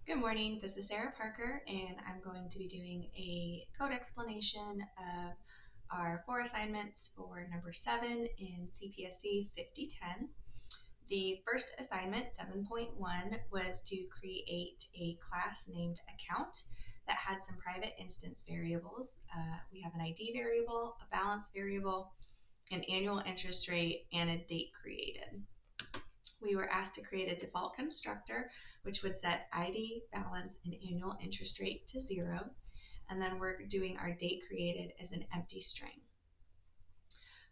Good morning, this is Sarah Parker, and I'm going to be doing a code explanation of our 4 assignments for number 7 in CPSC5010. The first assignment, 7.1, was to create a class named account that had some private instance variables. We have an ID variable, a balance variable, an annual interest rate, and a date created. We were asked to create a default constructor, which would set ID, balance, and annual interest rate to 0. And then we're doing our date created as an empty string.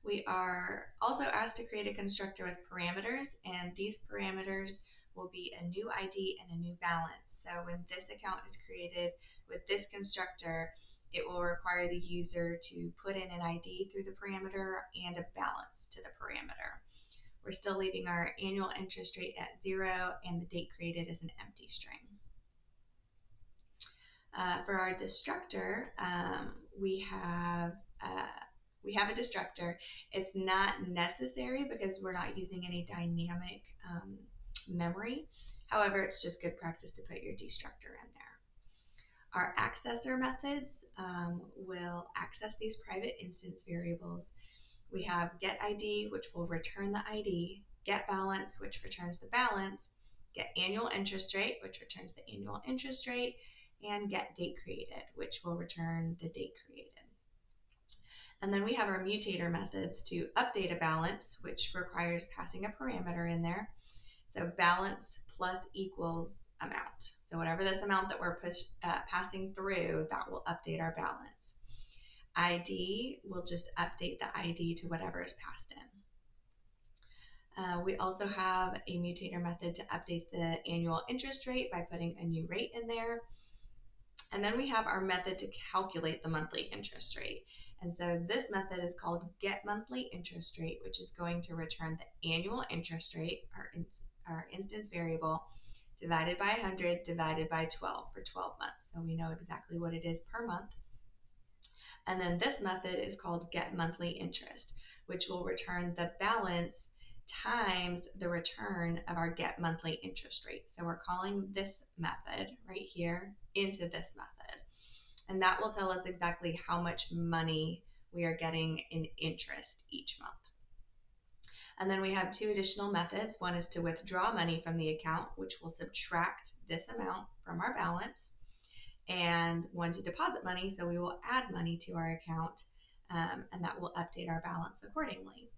We are also asked to create a constructor with parameters, and these parameters will be a new ID and a new balance. So when this account is created with this constructor, it will require the user to put in an ID through the parameter and a balance to the parameter. We're still leaving our annual interest rate at 0 and the date created as an empty string. For our destructor, we have a destructor. It's not necessary because we're not using any dynamic memory. However, it's just good practice to put your destructor in there. Our accessor methods will access these private instance variables. We have getID, which will return the ID, getBalance, which returns the balance, getAnnual interest rate, which returns the annual interest rate, and getDateCreated, which will return the date created. And then we have our mutator methods to update a balance, which requires passing a parameter in there. So balance plus equals amount. So whatever this amount that we're passing through, that will update our balance. ID will just update the ID to whatever is passed in. We also have a mutator method to update the annual interest rate by putting a new rate in there. And then we have our method to calculate the monthly interest rate. And so this method is called getMonthlyInterestRate, which is going to return the annual interest rate, our instance variable, divided by 100 divided by 12 for 12 months. So we know exactly what it is per month. And then this method is called getMonthlyInterest, which will return the balance times the return of our getMonthlyInterest rate. So we're calling this method right here into this method. And that will tell us exactly how much money we are getting in interest each month. And then we have 2 additional methods. One is to withdraw money from the account, which will subtract this amount from our balance, and one to deposit money, so we will add money to our account, and that will update our balance accordingly.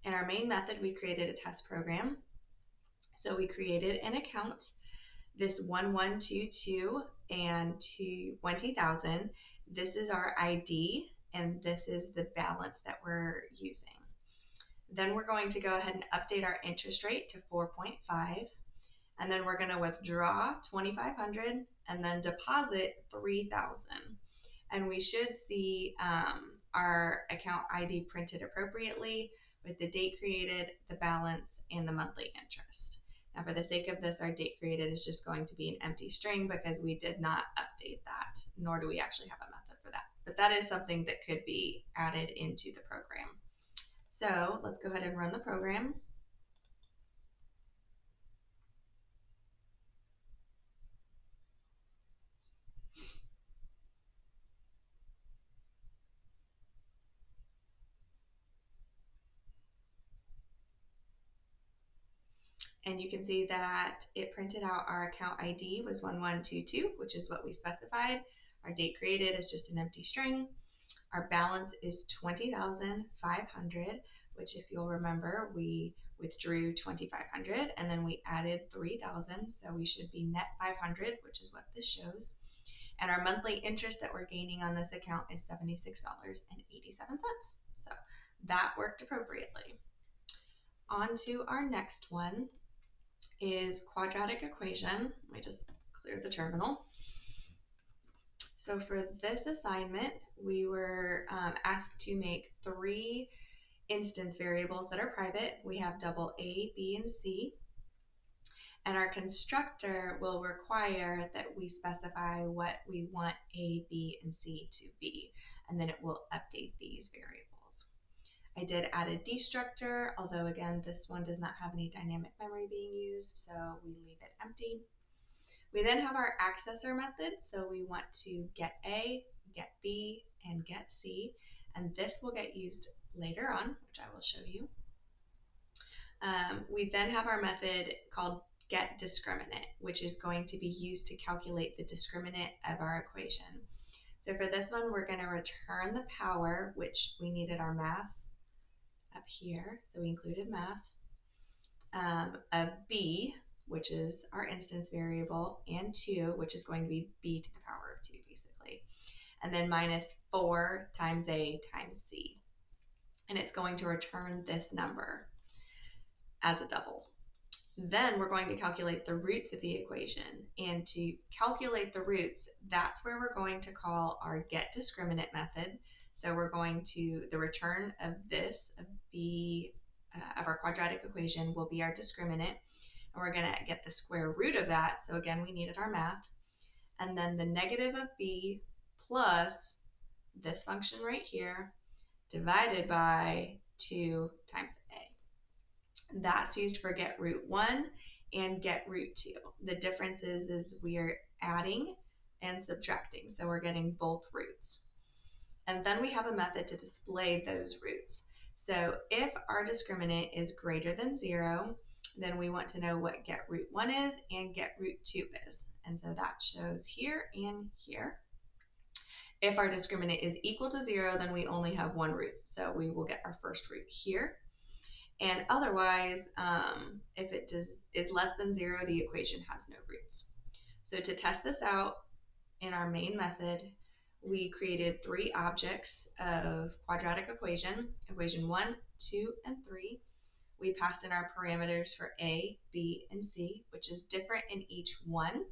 In our main method, we created a test program. So we created an account, this 1122 and 20,000. This is our ID, and this is the balance that we're using. Then we're going to go ahead and update our interest rate to 4.5. And then we're going to withdraw 2,500 and then deposit 3,000. And we should see our account ID printed appropriately with the date created, the balance, and the monthly interest. Now, for the sake of this, our date created is just going to be an empty string because we did not update that, nor do we actually have a method for that. But that is something that could be added into the program. So let's go ahead and run the program. And you can see that it printed out our account ID was 1122, which is what we specified. Our date created is just an empty string. Our balance is 20,500, which if you'll remember, we withdrew 2,500 and then we added 3,000. So we should be net 500, which is what this shows. And our monthly interest that we're gaining on this account is $76.87. So that worked appropriately. On to our next one is quadratic equation. Let me just clear the terminal. So for this assignment, we were asked to make 3 instance variables that are private. We have double A, B, and C. And our constructor will require that we specify what we want A, B, and C to be, and then it will update these variables. I did add a destructor, although again, this one does not have any dynamic memory being used, so we leave it empty. We then have our accessor method. So we want to get A, get B, and get C. And this will get used later on, which I will show you. We then have our method called get discriminant, which is going to be used to calculate the discriminant of our equation. So for this one, we're going to return the power, which we needed our math up here. So we included math, of b, which is our instance variable, and 2, which is going to be b to the power of 2, basically. And then minus 4 times a times c. And it's going to return this number as a double. Then we're going to calculate the roots of the equation. And to calculate the roots, that's where we're going to call our get discriminant method. So we're going to, the return of this, of b, of our quadratic equation will be our discriminant. And we're going to get the square root of that. So again, we needed our math. And then the negative of b plus this function right here divided by 2 times a. That's used for get root 1 and get root 2. The difference is we are adding and subtracting, so we're getting both roots. And then we have a method to display those roots. So if our discriminant is greater than 0, then we want to know what get root 1 is and get root 2 is. And so that shows here and here. If our discriminant is equal to 0, then we only have one root. So we will get our first root here. And otherwise, if it is less than 0, the equation has no roots. So to test this out in our main method, we created 3 objects of quadratic equation, equation 1, 2, and 3. We passed in our parameters for A, B, and C, which is different in each one.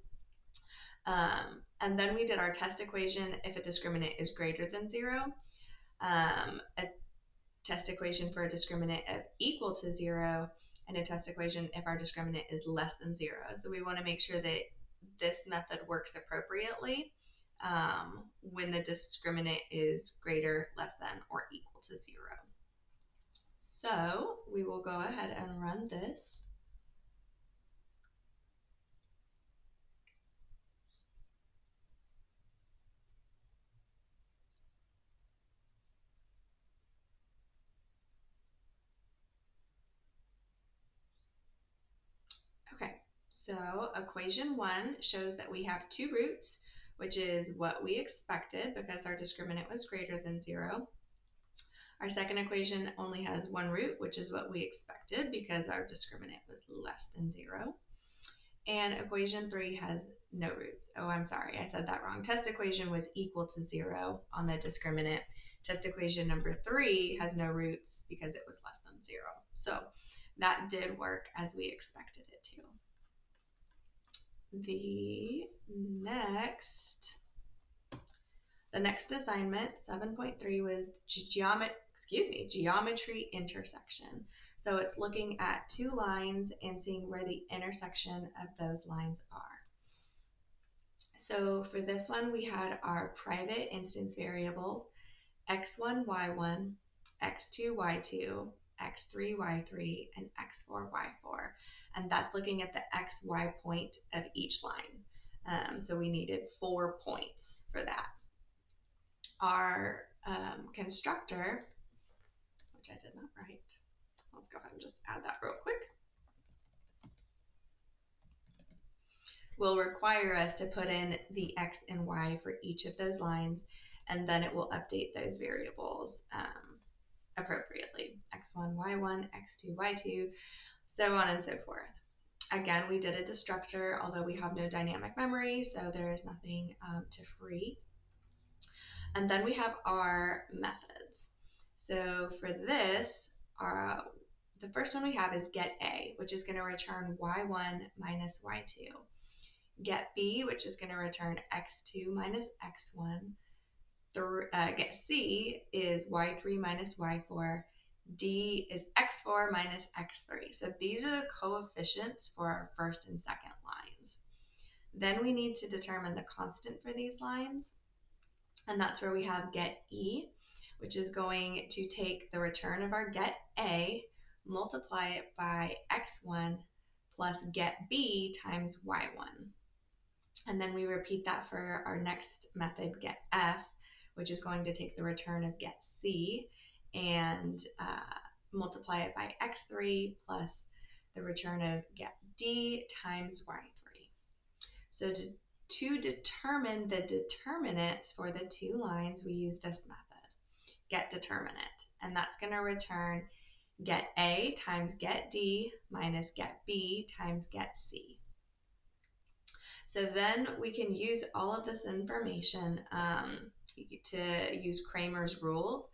And then we did our test equation if a discriminant is greater than 0. A test equation for a discriminant of equal to 0, and a test equation if our discriminant is less than 0. So we want to make sure that this method works appropriately when the discriminant is greater, less than, or equal to 0. So we will go ahead and run this. Okay, so equation 1 shows that we have 2 roots, which is what we expected because our discriminant was greater than 0. Our second equation only has 1 root, which is what we expected because our discriminant was less than 0. And equation 3 has no roots. Oh, I'm sorry, I said that wrong. Test equation was equal to 0 on the discriminant. Test equation number 3 has no roots because it was less than 0. So that did work as we expected it to. The next assignment, 7.3, was geometry intersection. So it's looking at 2 lines and seeing where the intersection of those lines are. So for this one, we had our private instance variables, x1, y1, x2, y2, x3, y3, and x4, y4. And that's looking at the x, y point of each line. So we needed 4 points for that. Our constructor, which I did not write, let's go ahead and just add that real quick, will require us to put in the x and y for each of those lines, and then it will update those variables appropriately. x1, y1, x2, y2, so on and so forth. Again, we did a destructor, although we have no dynamic memory, so there is nothing to free. And then we have our methods. So for this, the first one we have is get A, which is going to return y1 minus y2. Get B, which is going to return x2 minus x1. Get C is y3 minus y4. D is x4 minus x3. So these are the coefficients for our first and second lines. Then we need to determine the constant for these lines. And that's where we have get E, which is going to take the return of our get A, multiply it by x1 plus get B times y1. And then we repeat that for our next method, getF, which is going to take the return of getC and multiply it by x3 plus the return of getD times y3. So to determine the determinants for the two lines, we use this method, getDeterminant. And that's going to return getA times getD minus getB times getC. So then we can use all of this information to use Cramer's rules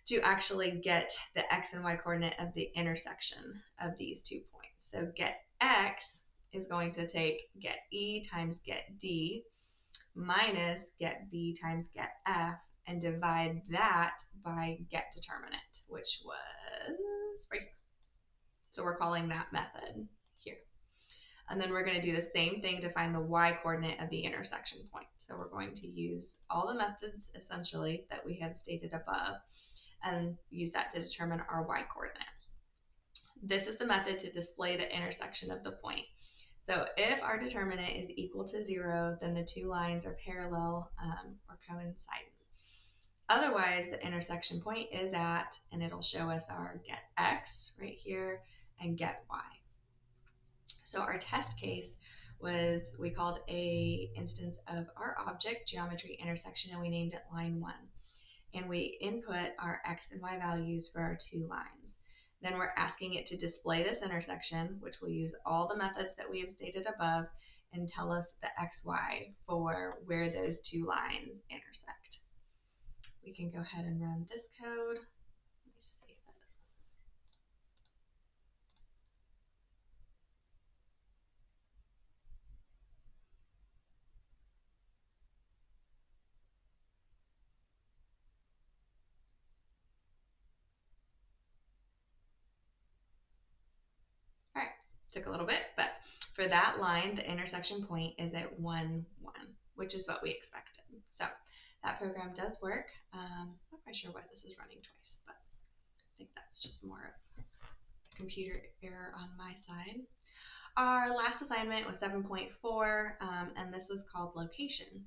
to actually get the x and y coordinate of the intersection of these 2 points. So get x is going to take get e times get d minus get b times get f and divide that by get determinant, which was right here. So we're calling that method here. And then we're going to do the same thing to find the y coordinate of the intersection point. So we're going to use all the methods essentially that we have stated above and use that to determine our y coordinate. This is the method to display the intersection of the point. So if our determinant is equal to 0, then the two lines are parallel or coincident. Otherwise, the intersection point is at, and it'll show us our get x right here and get y. So our test case was, we called a instance of our object, geometry intersection, and we named it line 1. And we input our x and y values for our two lines. Then we're asking it to display this intersection, which will use all the methods that we have stated above and tell us the xy for where those two lines intersect. We can go ahead and run this code. Let me save it. All right, took a little bit, but for that line, the intersection point is at 1, 1, which is what we expected. So that program does work. I'm not quite sure why this is running twice, but I think that's just more of a computer error on my side. Our last assignment was 7.4, and this was called location.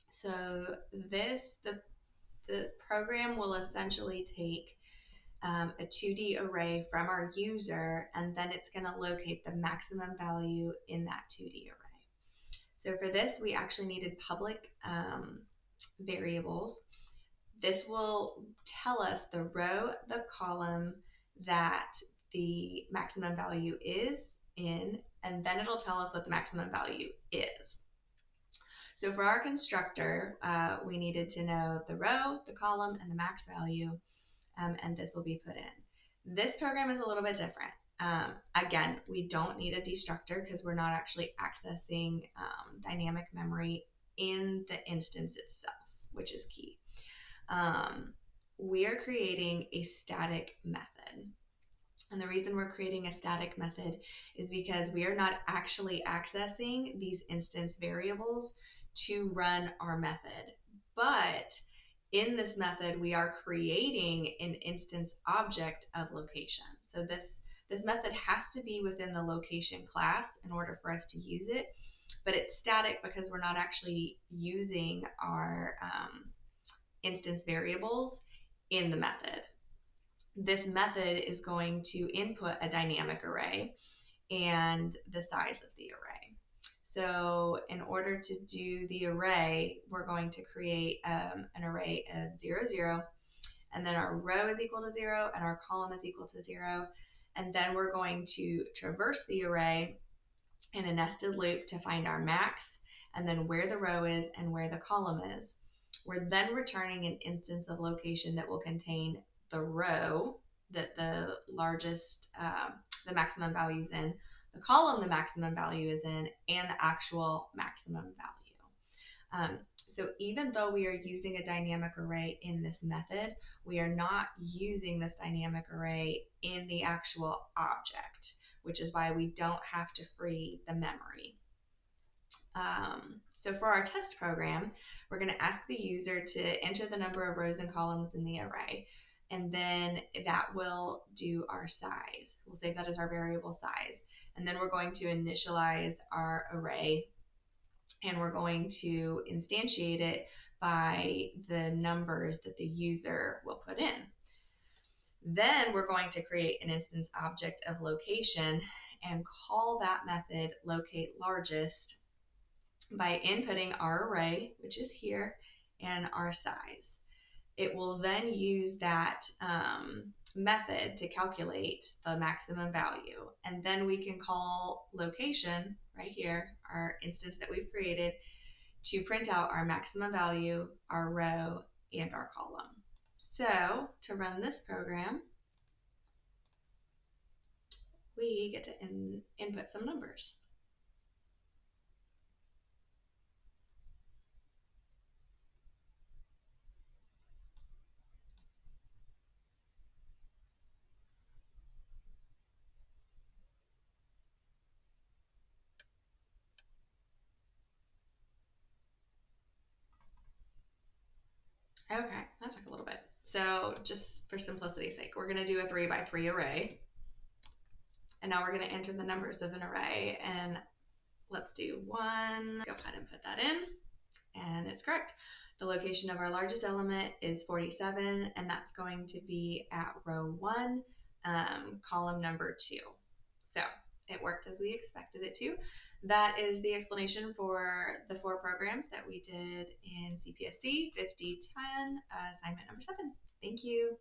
So the program will essentially take a 2D array from our user, and then it's going to locate the maximum value in that 2D array. So for this, we actually needed public variables. This will tell us the row, the column that the maximum value is in, and then it'll tell us what the maximum value is. So for our constructor, we needed to know the row, the column, and the max value, and this will be put in. This program is a little bit different. Again, we don't need a destructor because we're not actually accessing dynamic memory in the instance itself, which is key. We are creating a static method. And the reason we're creating a static method is because we are not actually accessing these instance variables to run our method. But in this method, we are creating an instance object of location. So this method has to be within the location class in order for us to use it, but it's static because we're not actually using our instance variables in the method. This method is going to input a dynamic array and the size of the array. So in order to do the array, we're going to create an array of 0, 0, and then our row is equal to 0 and our column is equal to 0. And then we're going to traverse the array in a nested loop to find our max, and then where the row is and where the column is. We're then returning an instance of location that will contain the row that the largest, the maximum value is in, the column the maximum value is in, and the actual maximum value. So even though we are using a dynamic array in this method, we are not using this dynamic array in the actual object, which is why we don't have to free the memory. So for our test program, we're going to ask the user to enter the number of rows and columns in the array, and then that will do our size. We'll save that as our variable size, and then we're going to initialize our array and we're going to instantiate it by the numbers that the user will put in. Then we're going to create an instance object of location and call that method locate largest by inputting our array, which is here, and our size. It will then use that method to calculate the maximum value. And then we can call location right here, our instance that we've created, to print out our maximum value, our row, and our column. So to run this program, we get to input some numbers. Okay, that took a little bit. So just for simplicity's sake, we're going to do a 3 by 3 array. And now we're going to enter the numbers of an array. And let's do 1. Go ahead and put that in. And it's correct. The location of our largest element is 47, and that's going to be at row 1, column number 2. So it worked as we expected it to. That is the explanation for the 4 programs that we did in CPSC 5010 assignment number 7. Thank you.